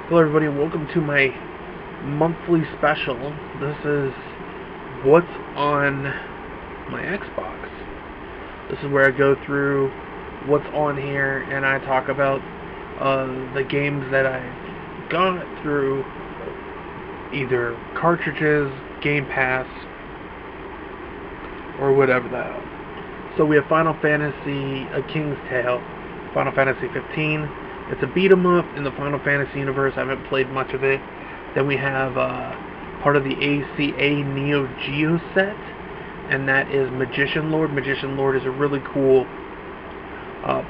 Hello everybody and welcome to my monthly special. This is what's on my Xbox. This is where I go through what's on here and I talk about the games that I got through either cartridges, Game Pass, or whatever the hell. So we have Final Fantasy A King's Tale, Final Fantasy 15. It's a beat 'em up in the Final Fantasy universe. I haven't played much of it. Then we have part of the ACA Neo Geo set, and that is Magician Lord. Magician Lord is a really cool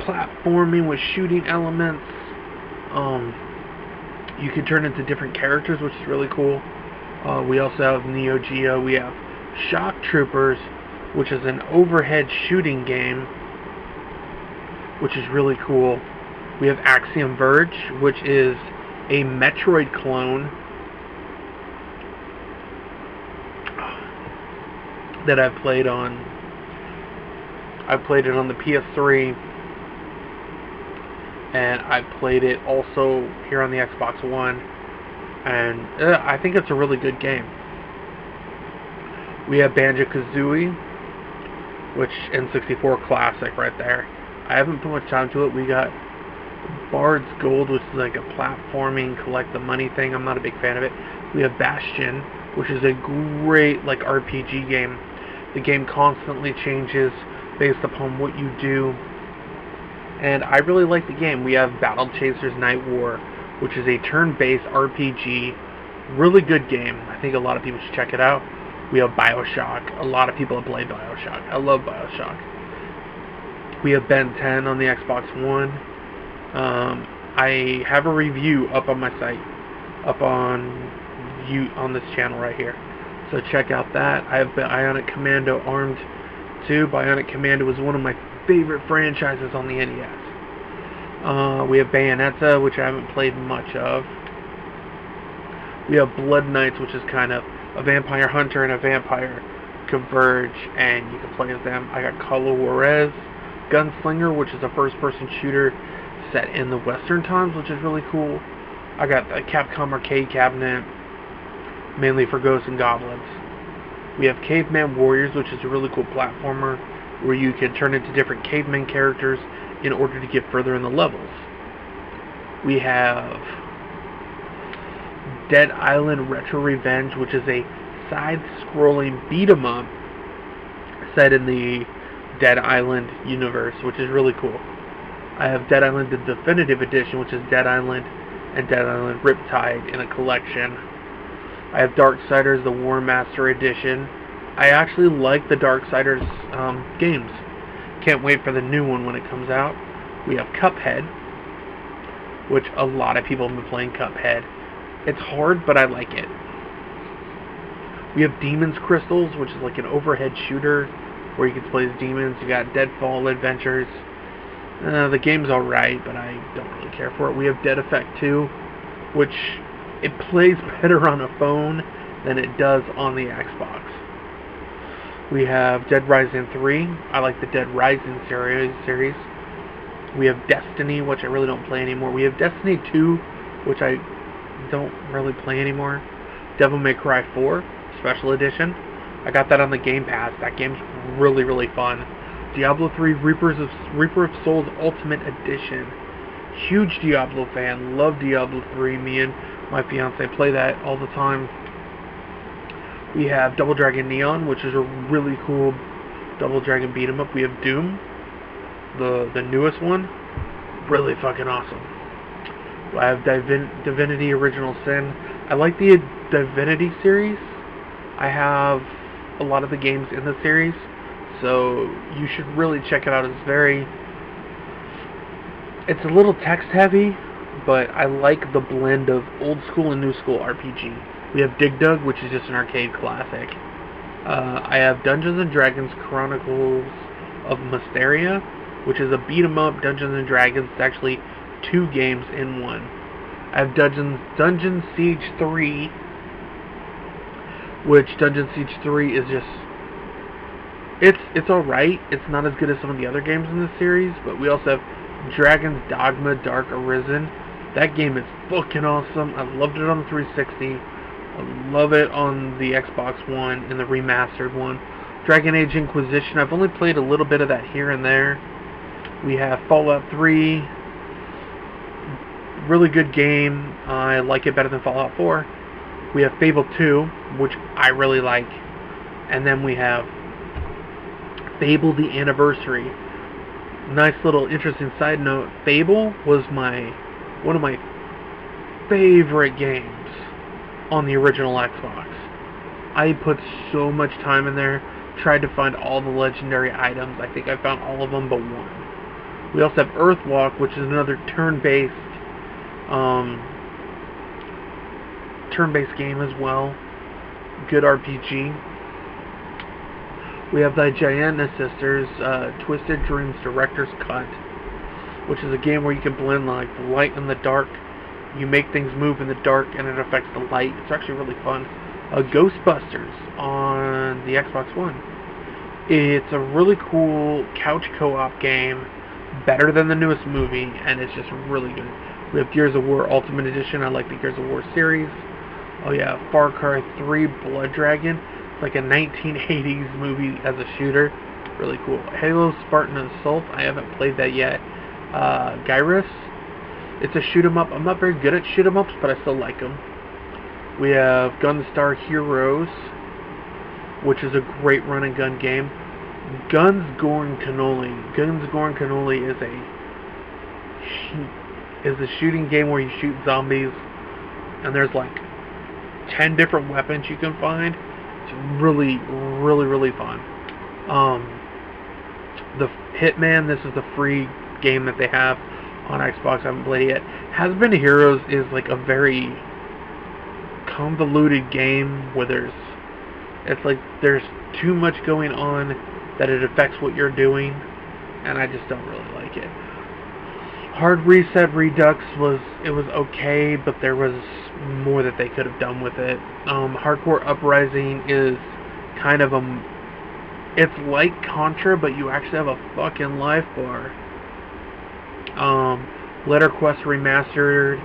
platforming with shooting elements. You can turn into different characters, which is really cool. We also have Neo Geo. We have Shock Troopers, which is an overhead shooting game, which is really cool. We have Axiom Verge, which is a Metroid clone that I've played on. I played it on the PS3, and I played it also here on the Xbox One, and I think it's a really good game. We have Banjo-Kazooie, which N64 classic right there. I haven't put much time to it. We got Bard's Gold, which is like a platforming, collect the money thing. I'm not a big fan of it. We have Bastion, which is a great like RPG game. The game constantly changes based upon what you do, and I really like the game. We have Battle Chasers Night War, which is a turn-based RPG. Really good game. I think a lot of people should check it out. We have Bioshock. A lot of people have played Bioshock. I love Bioshock. We have Ben 10 on the Xbox One. I have a review up on my site, up on this channel right here. So check out that. I have Bionic Commando Armed 2. Bionic Commando was one of my favorite franchises on the NES. We have Bayonetta, which I haven't played much of. We have Blood Knights, which is kind of a vampire hunter and a vampire converge, and you can play as them. I got Call of Juarez Gunslinger, which is a first-person shooter set in the Western times, which is really cool. I got the Capcom arcade cabinet, mainly for ghosts and goblins. We have Caveman Warriors, which is a really cool platformer where you can turn into different caveman characters in order to get further in the levels. We have Dead Island Retro Revenge, which is a side-scrolling beat-em-up set in the Dead Island universe, which is really cool. I have Dead Island the Definitive Edition, which is Dead Island and Dead Island Riptide in a collection. I have Darksiders the War Master Edition. I actually like the Darksiders games. Can't wait for the new one when it comes out. We have Cuphead, which a lot of people have been playing Cuphead. It's hard, but I like it. We have Demon's Crystals, which is like an overhead shooter where you can play as demons. You got Deadfall Adventures. The game's alright, but I don't really care for it. We have Dead Effect 2, which it plays better on a phone than it does on the Xbox. We have Dead Rising 3. I like the Dead Rising series. We have Destiny, which I really don't play anymore. We have Destiny 2, which I don't really play anymore. Devil May Cry 4 Special Edition. I got that on the Game Pass. That game's really, really fun. Diablo 3 Reaper of Souls Ultimate Edition. Huge Diablo fan. Love Diablo 3. Me and my fiance play that all the time. We have Double Dragon Neon, which is a really cool Double Dragon beat 'em up. We have Doom, the newest one. Really fucking awesome. I have Divinity Original Sin. I like the Divinity series. I have a lot of the games in the series, so you should really check it out. It's a little text heavy, but I like the blend of old school and new school RPG. We have Dig Dug, which is just an arcade classic. I have Dungeons and Dragons Chronicles of Mysteria, which is a beat 'em up Dungeons and Dragons. It's actually 2 games in one. I have Dungeon Siege 3, which Dungeon Siege 3 is just it's alright. It's not as good as some of the other games in this series, but we also have Dragon's Dogma Dark Arisen, That game is fucking awesome. I loved it on the 360. I love it on the Xbox One and the remastered one. Dragon Age Inquisition, I've only played a little bit of that here and there. We have Fallout 3. Really good game. I like it better than Fallout 4. We have Fable 2, which I really like. And then we have Fable the Anniversary. Nice little interesting side note. Fable was one of my favorite games on the original Xbox. I put so much time in there, tried to find all the legendary items. I think I found all of them but one. We also have Earthwalk, which is another turn-based game as well. Good RPG. We have the Gianna Sisters, Twisted Dreams Director's Cut, which is a game where you can blend like the light and the dark. You make things move in the dark and it affects the light. It's actually really fun. Ghostbusters on the Xbox One. It's a really cool couch co-op game, better than the newest movie, and it's just really good. We have Gears of War Ultimate Edition. I like the Gears of War series. Oh yeah, Far Cry 3 Blood Dragon. It's like a 1980s movie as a shooter. Really cool. Halo Spartan Assault. I haven't played that yet. Gyruss. It's a shoot 'em up. I'm not very good at shoot 'em ups, but I still like them. We have Gunstar Heroes, which is a great run and gun game. Guns, Gore, and Cannoli. Guns, Gore, and Cannoli is a shooting game where you shoot zombies, and there's like 10 different weapons you can find. It's really, really, really fun. The Hitman, this is the free game that they have on Xbox. I haven't played it yet. Has-Been Heroes is like a very convoluted game where there's too much going on that it affects what you're doing, and I just don't really like it. Hard Reset Redux was okay, but there was more that they could have done with it. Hardcore Uprising is kind of it's like Contra, but you actually have a fucking life bar. Letter Quest Remastered.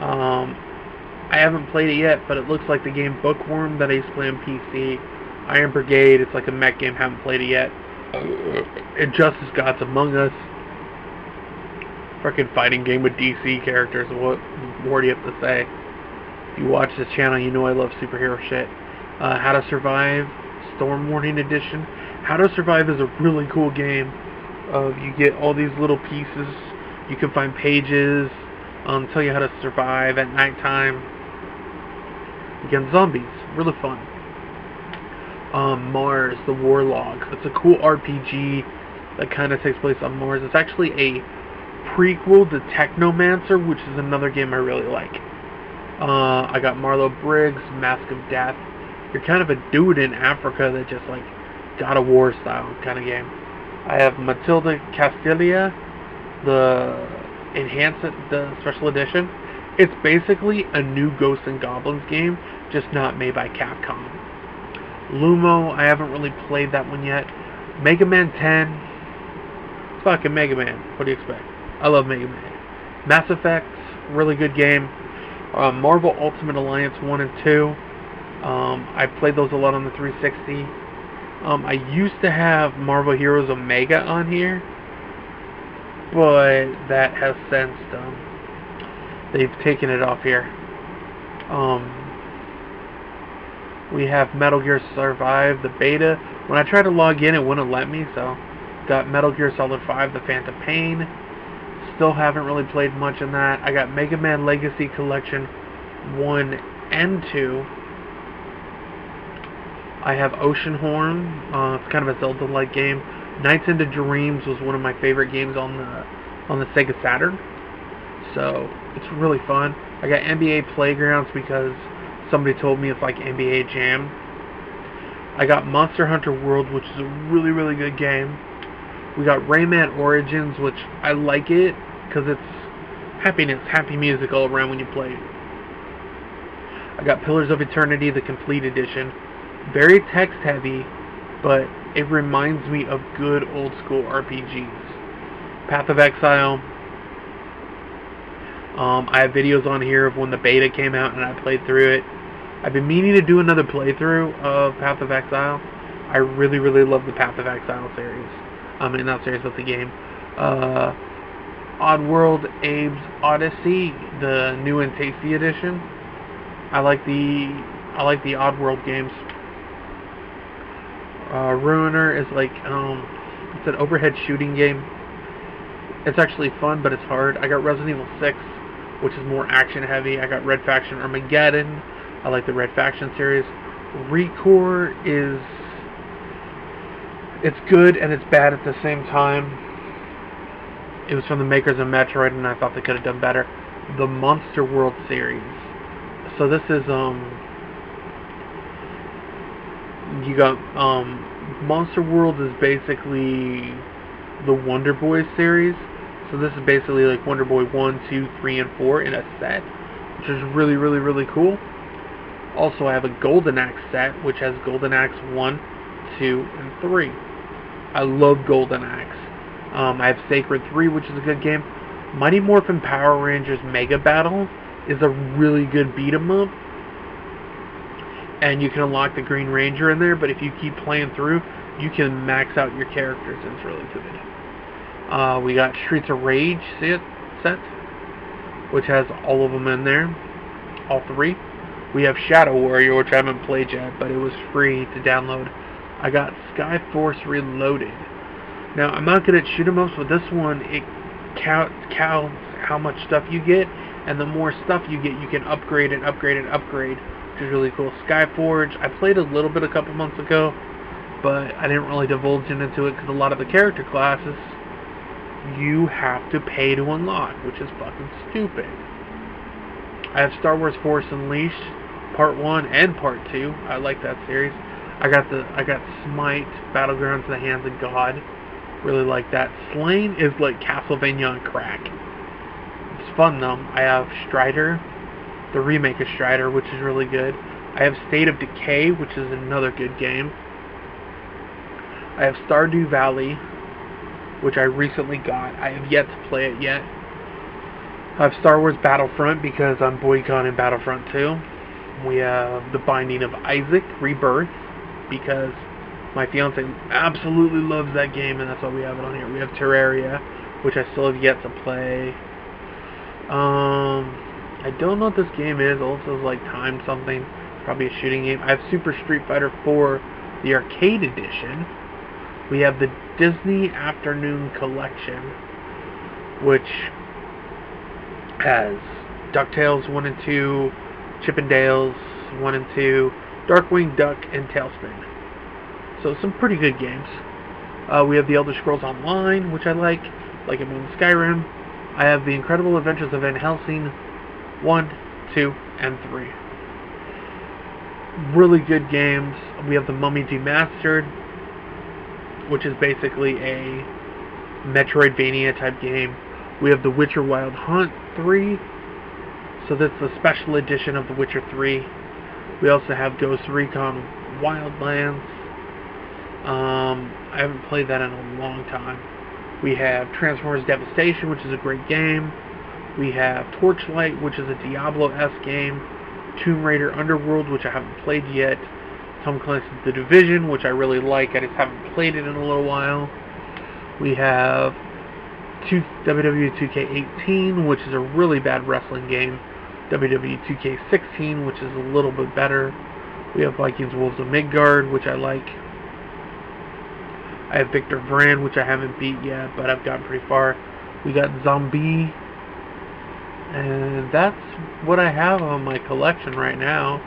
I haven't played it yet, but it looks like the game Bookworm that I used to play on PC. Iron Brigade, it's like a mech game, haven't played it yet. Injustice Gods Among Us. Freaking fighting game with DC characters. What more do you have to say? If you watch this channel, you know I love superhero shit. How to Survive, Storm Warning Edition. How to Survive is a really cool game. You get all these little pieces. You can find pages tell you how to survive at nighttime against zombies. Really fun. Mars, the Warlog. It's a cool RPG that kind of takes place on Mars. It's actually a prequel to Technomancer, which is another game I really like. I got Marlo Briggs, Mask of Death. You're kind of a dude in Africa that just like God of War style kind of game. I have Matilda Castilia, the the special edition. It's basically a new Ghosts and Goblins game, just not made by Capcom. Lumo, I haven't really played that one yet. Mega Man 10, fucking Mega Man. What do you expect? I love Mega Man. Mass Effect, really good game. Marvel Ultimate Alliance 1 and 2. I played those a lot on the 360. I used to have Marvel Heroes Omega on here, but that has since they've taken it off here. We have Metal Gear Survive, the beta. When I tried to log in, it wouldn't let me, so got Metal Gear Solid 5, The Phantom Pain. Still haven't really played much in that. I got Mega Man Legacy Collection 1 and 2. I have Oceanhorn. It's kind of a Zelda-like game. Nights into Dreams was one of my favorite games on the Sega Saturn. So it's really fun. I got NBA Playgrounds because somebody told me it's like NBA Jam. I got Monster Hunter World, which is a really, really good game. We got Rayman Origins, which I like it because it's happiness, happy music all around when you play it. I got Pillars of Eternity, the complete edition. Very text heavy, but it reminds me of good old school RPGs. Path of Exile. I have videos on here of when the beta came out and I played through it. I've been meaning to do another playthrough of Path of Exile. I really, really love the Path of Exile series. Not series, but the game. Oddworld Abe's Odyssey, the new and tasty edition. I like the Oddworld games. Ruiner is like it's an overhead shooting game. It's actually fun, but it's hard. I got Resident Evil 6, which is more action heavy. I got Red Faction Armageddon. I like the Red Faction series. Recore it's good and it's bad at the same time. It was from the makers of Metroid, and I thought they could have done better. The Monster World series. So this is you got Monster World is basically the Wonder Boy series. So this is basically like Wonder Boy 1, 2, 3, and 4 in a set, which is really, really, really cool. Also, I have a Golden Axe set, which has Golden Axe 1, 2, and 3. I love Golden Axe. I have Sacred 3, which is a good game. Mighty Morphin Power Rangers Mega Battle is a really good beat-em-up. And you can unlock the Green Ranger in there, but if you keep playing through, you can max out your characters, and it's really good. We got Streets of Rage set, which has all of them in there. All 3. We have Shadow Warrior, which I haven't played yet, but it was free to download. I got Skyforce Reloaded. Now, I'm not good at shoot 'em ups, but this one, it counts how much stuff you get, and the more stuff you get, you can upgrade and upgrade and upgrade, which is really cool. Skyforge, I played a little bit a couple months ago, but I didn't really divulge into it because a lot of the character classes you have to pay to unlock, which is fucking stupid. I have Star Wars Force Unleashed, Part 1 and Part 2. I like that series. I got Smite, Battlegrounds in the Hands of God. Really like that. Slain is like Castlevania on crack. It's fun though. I have Strider, the remake of Strider, which is really good. I have State of Decay, which is another good game. I have Stardew Valley, which I recently got. I have yet to play it yet. I have Star Wars Battlefront because I'm boycotting Battlefront 2. We have The Binding of Isaac Rebirth because my fiance absolutely loves that game, and that's why we have it on here. We have Terraria, which I still have yet to play. I don't know what this game is. Also, it's like Time something. Probably a shooting game. I have Super Street Fighter 4, the arcade edition. We have the Disney Afternoon Collection, which has DuckTales 1 and 2, Chip 'n Dale's 1 and 2, Darkwing Duck, and Tailspin. So some pretty good games. We have The Elder Scrolls Online, which I like it more than Skyrim. I have The Incredible Adventures of Van Helsing 1, 2, and 3. Really good games. We have The Mummy Demastered, which is basically a Metroidvania type game. We have The Witcher Wild Hunt 3. So that's the special edition of The Witcher 3. We also have Ghost Recon Wildlands. I haven't played that in a long time. We have Transformers Devastation, which is a great game. We have Torchlight, which is a Diablo-esque game. Tomb Raider Underworld, which I haven't played yet. Tom Clancy's The Division, which I really like. I just haven't played it in a little while. We have WWE 2K18, which is a really bad wrestling game. WWE 2K16, which is a little bit better. We have Vikings Wolves of Midgard, which I like. I have Victor Vran, which I haven't beat yet, but I've gotten pretty far. We got Zombie. And that's what I have on my collection right now.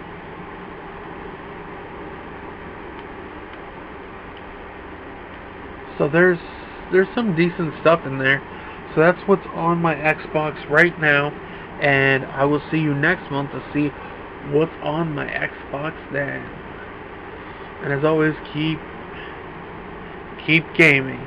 So there's some decent stuff in there. So that's what's on my Xbox right now. And I will see you next month to see what's on my Xbox then. And as always, keep gaming.